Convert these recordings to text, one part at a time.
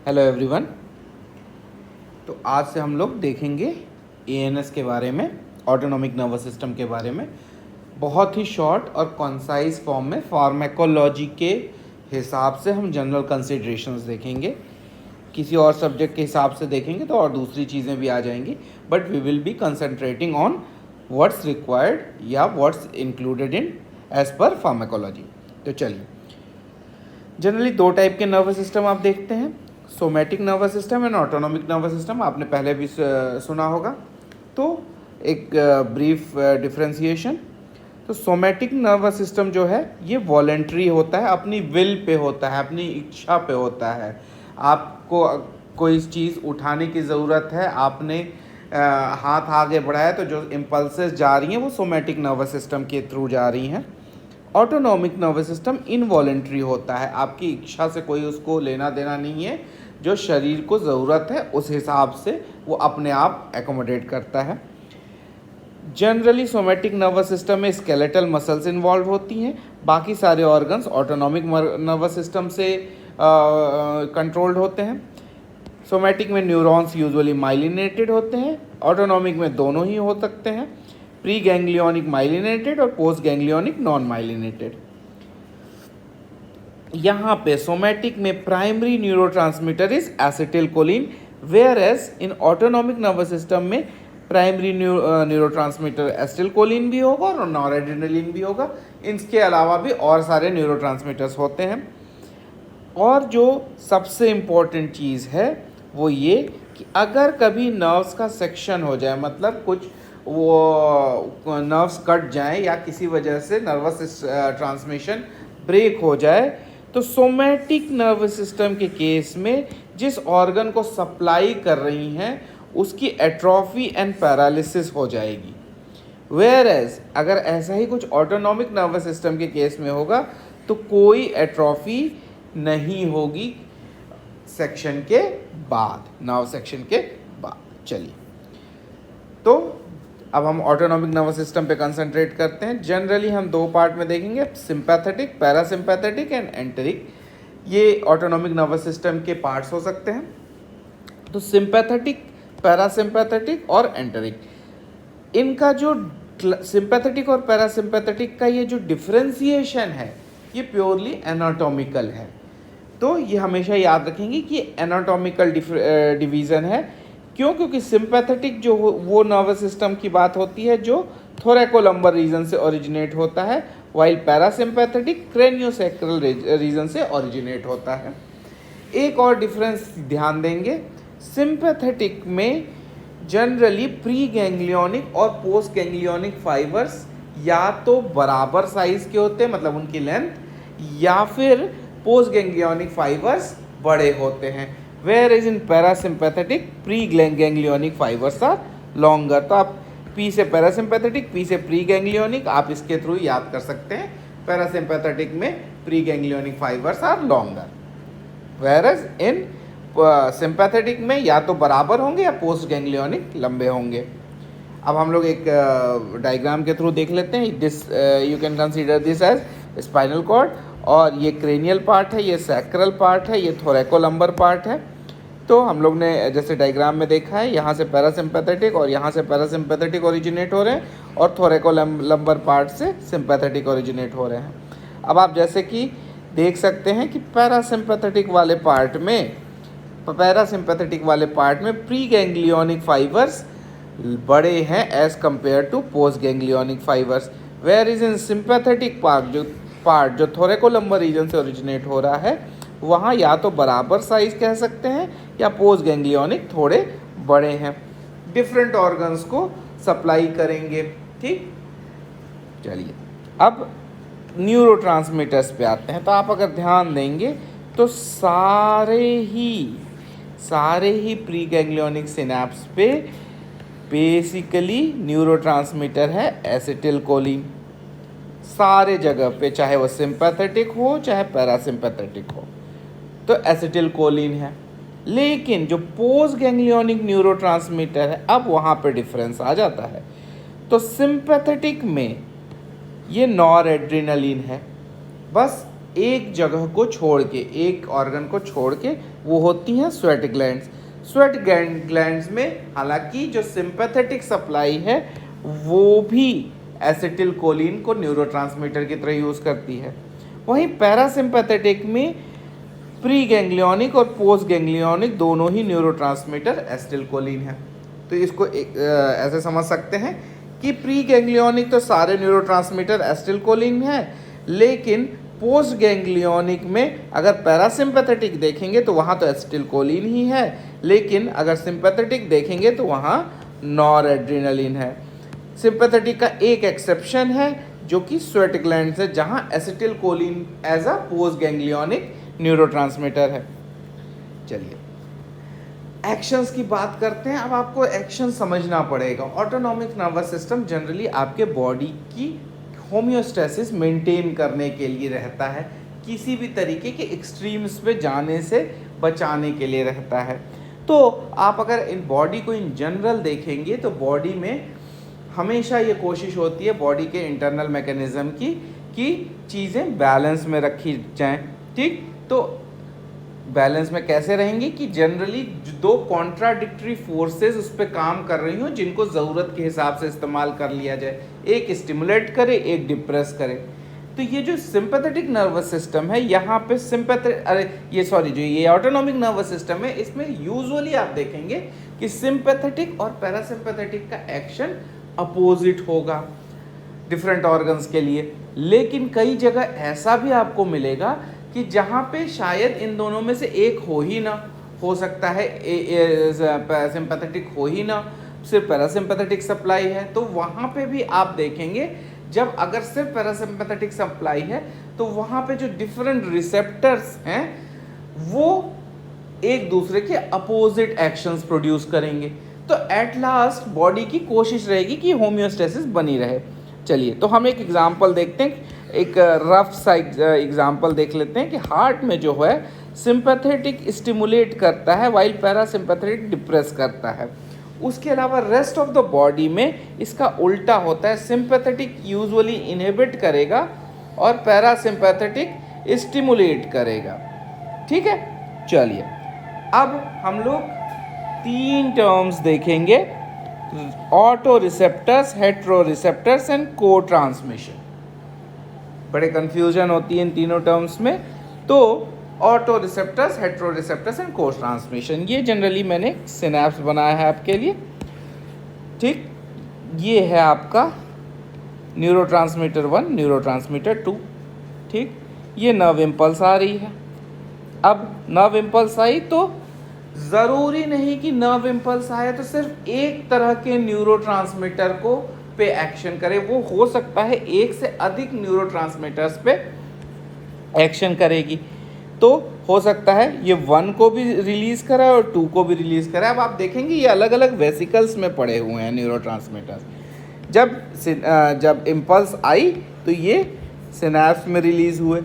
Hello everyone. तो आज से हम लोग देखेंगे एएनएस के बारे में, ऑटोनॉमिक नर्वस सिस्टम के बारे में, बहुत ही शॉर्ट और कॉन्साइज फॉर्म में फार्माकोलॉजी के हिसाब से हम जनरल कंसिडरेशंस देखेंगे। किसी और सब्जेक्ट के हिसाब से देखेंगे तो और दूसरी चीज़ें भी आ जाएंगी, but we will be concentrating on what's required या what's included in as per pharmacology. तो चलिए, जनरली दो टाइप के नर्वस सिस्टम आप देखते हैं, somatic nervous system and autonomic nervous system. आपने पहले भी सुना होगा। तो एक ब्रीफ डिफ्रेंशिएशन। तो सोमैटिक नर्वस सिस्टम जो है ये वॉलेंट्री होता है, अपनी विल पे होता है, अपनी इच्छा पे होता है। आपको कोई चीज़ उठाने की ज़रूरत है, आपने हाथ आगे बढ़ाया तो जो इम्पल्सेस जा रही हैं वो सोमैटिक नर्वस सिस्टम के थ्रू जा रही हैं। ऑटोनॉमिक नर्वस सिस्टम इनवॉलेंट्री होता है, आपकी इच्छा से कोई उसको लेना देना नहीं है, जो शरीर को ज़रूरत है उस हिसाब से वो अपने आप एकोमोडेट करता है। जनरली सोमैटिक नर्वस सिस्टम में स्केलेटल मसल्स इन्वॉल्व होती हैं, बाकी सारे ऑर्गन्स ऑटोनॉमिक नर्वस सिस्टम से कंट्रोल्ड होते हैं। सोमैटिक में न्यूरॉन्स यूजुअली माइलिनेटेड होते हैं, ऑटोनॉमिक में दोनों ही हो सकते हैं, प्री गैंग्लियोनिक माइलिनेटेड और पोस्ट गैंग्लियोनिक नॉन माइलिनेटेड। यहाँ पे सोमैटिक में primary neurotransmitter is acetylcholine, whereas in autonomic nervous system में प्राइमरी न्यूरोट्रांसमीटर एसिटिलकोलिन भी होगा और नॉरएड्रेनालिन भी होगा। इसके अलावा भी और सारे न्यूरोट्रांसमीटर्स होते हैं। और जो सबसे इम्पोर्टेंट चीज़ है वो ये कि अगर कभी नर्व्स का सेक्शन हो जाए, मतलब कुछ वो नर्व्स कट जाएं या किसी वजह से नर्वस ट्रांसमिशन ब्रेक हो जाए, तो सोमैटिक नर्वस सिस्टम के केस में जिस ऑर्गन को सप्लाई कर रही हैं उसकी एट्रोफी एंड पैरालिसिस हो जाएगी। वेयर एज अगर ऐसा ही कुछ ऑटोनॉमिक नर्वस सिस्टम के केस में होगा तो कोई एट्रोफी नहीं होगी सेक्शन के बाद, नर्व सेक्शन के बाद। चलिए, तो अब हम ऑटोनॉमिक नर्वस सिस्टम पे कंसंट्रेट करते हैं। जनरली हम दो पार्ट में देखेंगे, सिंपैथेटिक, पैरासिम्पैथेटिक एंड एंटेरिक। ये ऑटोनॉमिक नर्वस सिस्टम के पार्ट्स हो सकते हैं। तो सिंपैथेटिक, पैरासिम्पैथेटिक और एंटेरिक, इनका जो सिंपैथेटिक और पैरासिम्पैथेटिक का ये जो डिफरेंशिएशन है ये प्योरली एनाटॉमिकल है। तो ये हमेशा याद रखेंगे कि एनाटॉमिकल डिवीज़न है। क्यों? क्योंकि सिंपैथेटिक जो वो नर्वस सिस्टम की बात होती है जो थोरैकोलम्बर रीजन से ओरिजिनेट होता है, वाइल पैरासिम्पैथेटिक क्रेनियोसैक्रल रीजन से ओरिजिनेट होता है। एक और डिफरेंस ध्यान देंगे, सिंपैथेटिक में जनरली प्री गैंग्लियोनिक और पोस्ट गैंग्लियोनिक फाइबर्स या तो बराबर साइज के होते हैं, मतलब उनकी लेंथ, या फिर पोस्ट गैंग्लियोनिक फाइबर्स बड़े होते हैं। Where is in parasympathetic pre ganglionic fibres are longer. तो आप पी से पैरासिम्पैथेटिक, पी से प्री गैंग्लियोनिक, आप इसके थ्रू याद कर सकते हैं। पैरासिम्पैथेटिक में pre ganglionic fibres are longer, where is in sympathetic में या तो बराबर होंगे या पोस्ट गैंग्लियोनिक लंबे होंगे। अब हम लोग एक डायग्राम के थ्रू देख लेते हैं। This you can consider this as spinal cord, और ये क्रेनियल पार्ट है, ये सैक्रल पार्ट है, ये थोरैकोलम्बर पार्ट है। तो हम लोग ने जैसे डायग्राम में देखा है, यहाँ से पैरासिम्पैथेटिक और यहाँ से पैरासिम्पैथेटिक ओरिजिनेट हो रहे हैं और थोरैकोलम्बर पार्ट से सिम्पैथेटिक ओरिजिनेट हो रहे हैं। अब आप जैसे कि देख सकते हैं कि पैरासिम्पैथेटिक वाले पार्ट में प्री गैंग्लियोनिक फाइबर्स बड़े हैं as compare to post ganglionic fibres. Where is in sympathetic part जो थोरैकोलम्बर रीजन से ओरिजिनेट हो रहा है, वहाँ या तो बराबर साइज कह सकते हैं या पोस्ट गैंग्लियोनिक थोड़े बड़े हैं, डिफरेंट ऑर्गन्स को सप्लाई करेंगे। ठीक, चलिए अब न्यूरोट्रांसमीटर्स पे आते हैं। तो आप अगर ध्यान देंगे तो सारे ही प्री गैंग्लियोनिक सिनैप्स पे बेसिकली न्यूरोट्रांसमीटर है एसिटिलकोलिन, सारे जगह पे, चाहे वो सिंपैथेटिक हो चाहे पैरासिम्पैथेटिक हो, तो एसिटिलकोलिन है। लेकिन जो पोस्ट गैंग्लियोनिक न्यूरोट्रांसमीटर है, अब वहाँ पे डिफरेंस आ जाता है। तो सिंपैथेटिक में ये नॉरएड्रेनालिन है, बस एक जगह को छोड़ के, एक ऑर्गन को छोड़ के, वो होती हैं स्वेट ग्लैंड्स। स्वेट ग्लैंड्स में हालांकि जो सिंपैथेटिक सप्लाई है वो भी एसिटिल कोलिन को न्यूरोट्रांसमीटर की तरह यूज़ करती है। वहीं पैरासिम्पैथेटिक में प्री गैंग्लियोनिक और पोस्ट गैंग्लियोनिक दोनों ही न्यूरोट्रांसमीटर एसिटिल कोलिन है। तो इसको ऐसे समझ सकते हैं कि प्री गैंग्लियोनिक तो सारे न्यूरोट्रांसमीटर एसिटिल कोलिन है, लेकिन पोस्ट गैंग्लियोनिक में अगर पैरासिम्पैथेटिक देखेंगे तो वहाँ तो एसिटिल कोलिन ही है, लेकिन अगर सिंपैथेटिक देखेंगे तो वहाँ नॉर एड्रेनालिन है। सिंपैथेटिक का एक एक्सेप्शन है जो कि स्वेट ग्लैंड है, जहाँ acetylcholine as a post ganglionic neurotransmitter है। चलिए एक्शंस की बात करते हैं। अब आपको एक्शन समझना पड़ेगा। ऑटोनॉमिक नर्वस सिस्टम जनरली आपके बॉडी की होम्योस्टेसिस मेंटेन करने के लिए रहता है, किसी भी तरीके के एक्सट्रीम्स पे जाने से बचाने के लिए रहता है। तो आप अगर इन बॉडी को इन जनरल देखेंगे तो बॉडी में हमेशा ये कोशिश होती है बॉडी के इंटरनल मैकेनिज्म की कि चीज़ें बैलेंस में रखी जाएं। ठीक, तो बैलेंस में कैसे रहेंगी कि जनरली दो कॉन्ट्राडिक्टरी फोर्सेस उस पर काम कर रही हों, जिनको ज़रूरत के हिसाब से इस्तेमाल कर लिया जाए, एक स्टिमुलेट करे, एक डिप्रेस करे। तो ये जो सिंपैथेटिक नर्वस सिस्टम है, यहाँ पे जो ये ऑटोनॉमिक नर्वस सिस्टम है, इसमें यूजुअली आप देखेंगे कि सिंपैथेटिक और पैरासिम्पैथेटिक का एक्शन अपोजिट होगा डिफरेंट ऑर्गन्स के लिए। लेकिन कई जगह ऐसा भी आपको मिलेगा कि जहाँ पे शायद इन दोनों में से एक हो ही ना, हो सकता है सिंपैथेटिक हो ही ना, सिर्फ पैरासिम्पैथेटिक सप्लाई है, तो वहाँ पे भी आप देखेंगे जब अगर सिर्फ पैरासिम्पैथेटिक सप्लाई है तो वहाँ पे जो डिफरेंट रिसेप्टर्स हैं वो एक दूसरे के अपोजिट एक्शंस प्रोड्यूस करेंगे। तो एट लास्ट बॉडी की कोशिश रहेगी कि होम्योस्टेसिस बनी रहे। चलिए तो हम एक एग्जांपल देखते हैं, एक रफ सा एग्जांपल देख लेते हैं कि हार्ट में जो है सिंपैथेटिक स्टिमुलेट करता है वाइल पैरासिम्पैथेटिक डिप्रेस करता है। उसके अलावा रेस्ट ऑफ द बॉडी में इसका उल्टा होता है, सिंपैथेटिक यूजुअली इनहिबिट करेगा और पैरासिम्पैथेटिक स्टिमुलेट करेगा। ठीक है, चलिए अब हम लोग 3 टर्म्स देखेंगे, auto receptors, hetero receptors and को ट्रांसमिशन। बड़े कन्फ्यूजन होती है इन तीनों टर्म्स में। तो auto receptors, hetero receptors and को ट्रांसमिशन, ये जनरली मैंने सिनैप्स बनाया है आपके लिए। ठीक, ये है आपका न्यूरोट्रांसमीटर 1, न्यूरोट्रांसमीटर 2। ठीक, ये नर्व इम्पल्स आ रही है। अब नर्व इम्पल्स आई तो ज़रूरी नहीं कि नर्व इम्पल्स आए तो सिर्फ एक तरह के न्यूरोट्रांसमीटर को पे एक्शन करे, वो हो सकता है एक से अधिक न्यूरोट्रांसमीटर्स पे एक्शन करेगी। तो हो सकता है ये 1 को भी रिलीज़ कराए और 2 को भी रिलीज़ कराए। अब आप देखेंगे ये अलग अलग वेसिकल्स में पड़े हुए हैं न्यूरोट्रांसमीटर्स। जब इम्पल्स आई तो ये सिनैप्स में रिलीज़ हुए।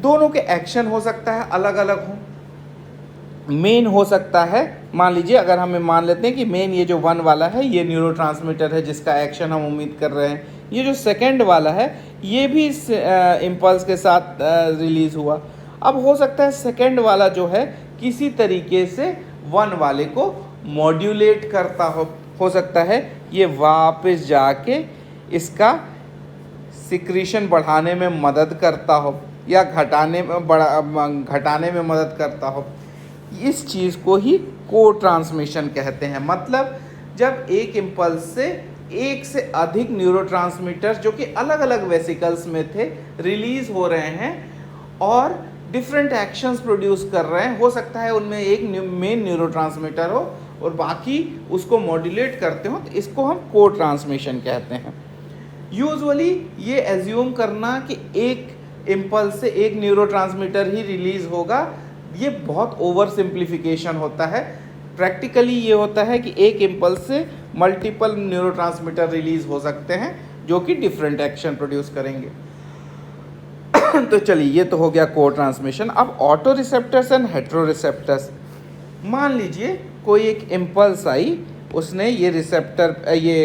दोनों के एक्शन हो सकता है अलग अलग हों। मेन हो सकता है, मान लीजिए अगर हमें मान लेते हैं कि मेन ये जो 1 वाला है ये न्यूरोट्रांसमीटर है जिसका एक्शन हम उम्मीद कर रहे हैं। ये जो सेकंड वाला है ये भी इस इम्पल्स के साथ रिलीज़ हुआ। अब हो सकता है सेकंड वाला जो है किसी तरीके से 1 वाले को मॉड्यूलेट करता हो सकता है ये वापस जाके इसका सिक्रीशन बढ़ाने में मदद करता हो या घटाने में मदद करता हो। इस चीज़ को ही को ट्रांसमिशन कहते हैं। मतलब जब एक इम्पल्स से एक से अधिक न्यूरोट्रांसमीटर्स जो कि अलग अलग वेसिकल्स में थे रिलीज़ हो रहे हैं और डिफरेंट एक्शंस प्रोड्यूस कर रहे हैं। हो सकता है उनमें एक मेन न्यूरोट्रांसमीटर हो और बाकी उसको मॉड्यूलेट करते हो, तो इसको हम को ट्रांसमिशन कहते हैं। यूजुअली ये एज्यूम करना कि एक इम्पल्स से एक न्यूरोट्रांसमीटर ही रिलीज़ होगा, ये बहुत ओवर सिंप्लीफिकेशन होता है। प्रैक्टिकली ये होता है कि एक इम्पल्स से मल्टीपल न्यूरोट्रांसमीटर रिलीज़ हो सकते हैं जो कि डिफरेंट एक्शन प्रोड्यूस करेंगे। तो चलिए ये तो हो गया को ट्रांसमिशन। अब auto receptors and hetero receptors. मान लीजिए कोई एक इम्पल्स आई, उसने ये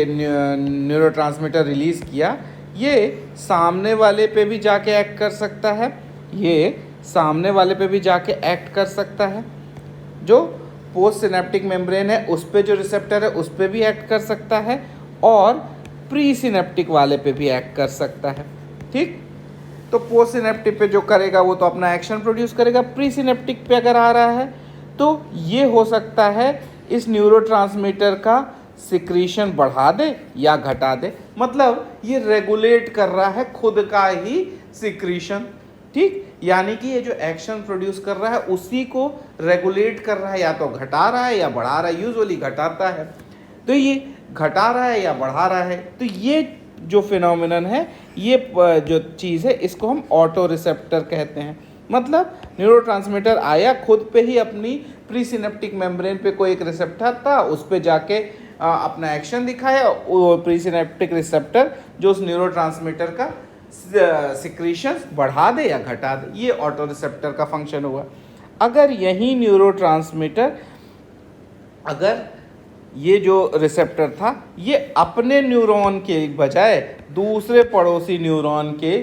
न्यूरोट्रांसमीटर रिलीज़ किया, ये सामने वाले पे भी जाके एक्ट कर सकता है ये सामने वाले पे भी जाके एक्ट कर सकता है, जो पोस्ट सिनेप्टिक मेम्ब्रेन है उस पे जो रिसेप्टर है उस पे भी एक्ट कर सकता है, और प्री सिनेप्टिक वाले पे भी एक्ट कर सकता है। ठीक, तो पोस्ट सिनेप्टिक पे जो करेगा वो तो अपना एक्शन प्रोड्यूस करेगा, प्री सिनेप्टिक पे अगर आ रहा है तो ये हो सकता है इस न्यूरोट्रांसमीटर का सिक्रीशन बढ़ा दे या घटा दे, मतलब ये रेगुलेट कर रहा है खुद का ही सिक्रीशन। ठीक, यानी कि ये जो एक्शन प्रोड्यूस कर रहा है उसी को रेगुलेट कर रहा है, या तो घटा रहा है या बढ़ा रहा है, यूजुअली घटाता है, तो ये घटा रहा है या बढ़ा रहा है। तो ये जो फिनोमिनन है, ये जो चीज़ है, इसको हम ऑटो रिसेप्टर कहते हैं। मतलब न्यूरोट्रांसमीटर आया, खुद पे ही अपनी प्री सिनेप्टिक मेम्ब्रेन पे कोई एक रिसेप्टर था, उस पे जाके अपना एक्शन दिखाया, वो प्री सिनेप्टिक रिसेप्टर जो उस न्यूरोट्रांसमीटर का सिक्रीशन बढ़ा दे या घटा दे, ये ऑटो रिसेप्टर का फंक्शन हुआ। अगर यही न्यूरोट्रांसमीटर, अगर ये जो रिसेप्टर था ये अपने न्यूरॉन के बजाय दूसरे पड़ोसी न्यूरॉन के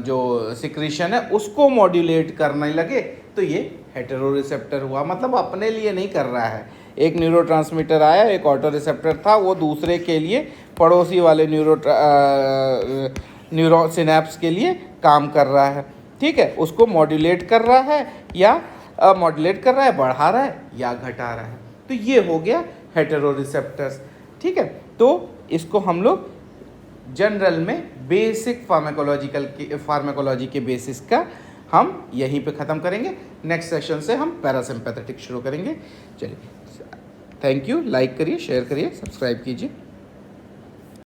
जो सिक्रीशन है उसको मॉड्यूलेट करने लगे, तो ये हेटेरो रिसेप्टर हुआ। मतलब अपने लिए नहीं कर रहा है, एक न्यूरोट्रांसमीटर आया, एक ऑटो रिसेप्टर था, वो दूसरे के लिए, पड़ोसी वाले न्यूरो सिनेप्स के लिए काम कर रहा है। ठीक है, उसको मॉड्यूलेट कर रहा है या मॉड्यूलेट कर रहा है, बढ़ा रहा है या घटा रहा है, तो ये हो गया हेटेरो रिसेप्टर्स। ठीक है, तो इसको हम लोग जनरल में बेसिक फार्माकोलॉजी के बेसिस का हम यहीं पे ख़त्म करेंगे। नेक्स्ट सेशन से हम पैरासिम्पैथेटिक शुरू करेंगे। चलिए, थैंक यू, लाइक करिए, शेयर करिए, सब्सक्राइब कीजिए।